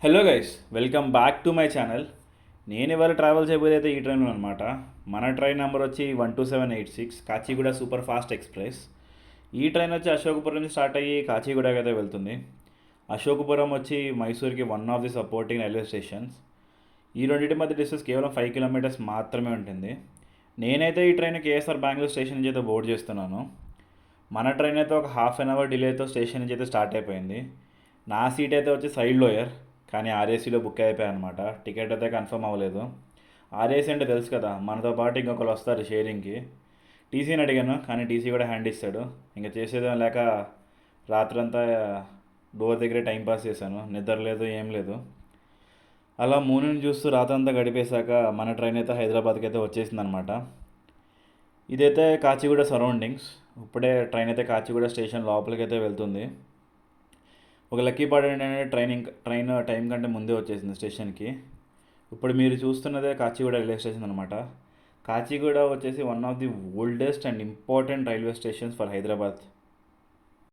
Hello guys, welcome back to my channel. నేను ఇవాళ travel చేయబోయేది అయితే ఈ ట్రైన్లో అనమాట. మన ట్రైన్ నెంబర్ వచ్చి 12786 కాచిగూడ సూపర్ ఫాస్ట్ ఎక్స్ప్రెస్. ఈ ట్రైన్ వచ్చి అశోకపురం నుంచి స్టార్ట్ అయ్యి కాచిగూడకి అయితే వెళ్తుంది. అశోకపురం వచ్చి మైసూర్కి one of the supporting railway stations. ఈ రెండింటి మధ్య డిస్టెన్స్ కేవలం 5 కిలోమీటర్స్ మాత్రమే ఉంటుంది. నేనైతే ఈ ట్రైన్ కేఎస్ఆర్ బెంగళూరు స్టేషన్ నుంచి అయితే బోర్డ్ చేస్తున్నాను. మన ట్రైన్ అయితే ఒక హాఫ్ అన్ అవర్ డిలేతో స్టేషన్ నుంచి అయితే స్టార్ట్ అయిపోయింది. నా సీట్ అయితే వచ్చి సైడ్ లోయర్, కానీ ఆర్ఏసీలో బుక్ అయిపోయాయి అనమాట. టికెట్ అయితే కన్ఫర్మ్ అవ్వలేదు. ఆర్ఏసీ అంటే తెలుసు కదా, మనతో పాటు ఇంకొకరు వస్తారు షేరింగ్కి. టీసీని అడిగాను, కానీ టీసీ కూడా హ్యాండ్ ఇస్తాడు. ఇంకా చేసేదేం లేక రాత్రంతా డోర్ దగ్గరే టైంపాస్ చేశాను. నిద్ర లేదు, ఏం లేదు. అలా మూనుని చూస్తూ రాత్రంతా గడిపేశాక మన ట్రైన్ అయితే హైదరాబాద్కి అయితే వచ్చేసింది అనమాట. ఇదైతే కాచిగూడ సరౌండింగ్స్. ఇప్పుడే ట్రైన్ అయితే కాచిగూడ స్టేషన్ లోపలికి అయితే వెళ్తుంది. ఒక లక్కీ పార్ట్ ఏంటంటే ట్రైన్ టైం కంటే ముందే వచ్చేసింది స్టేషన్కి. ఇప్పుడు మీరు చూస్తున్నదే కాచిగూడ రైల్వే స్టేషన్ అనమాట. కాచిగూడ వచ్చేసి one of the oldest and important railway stations for Hyderabad.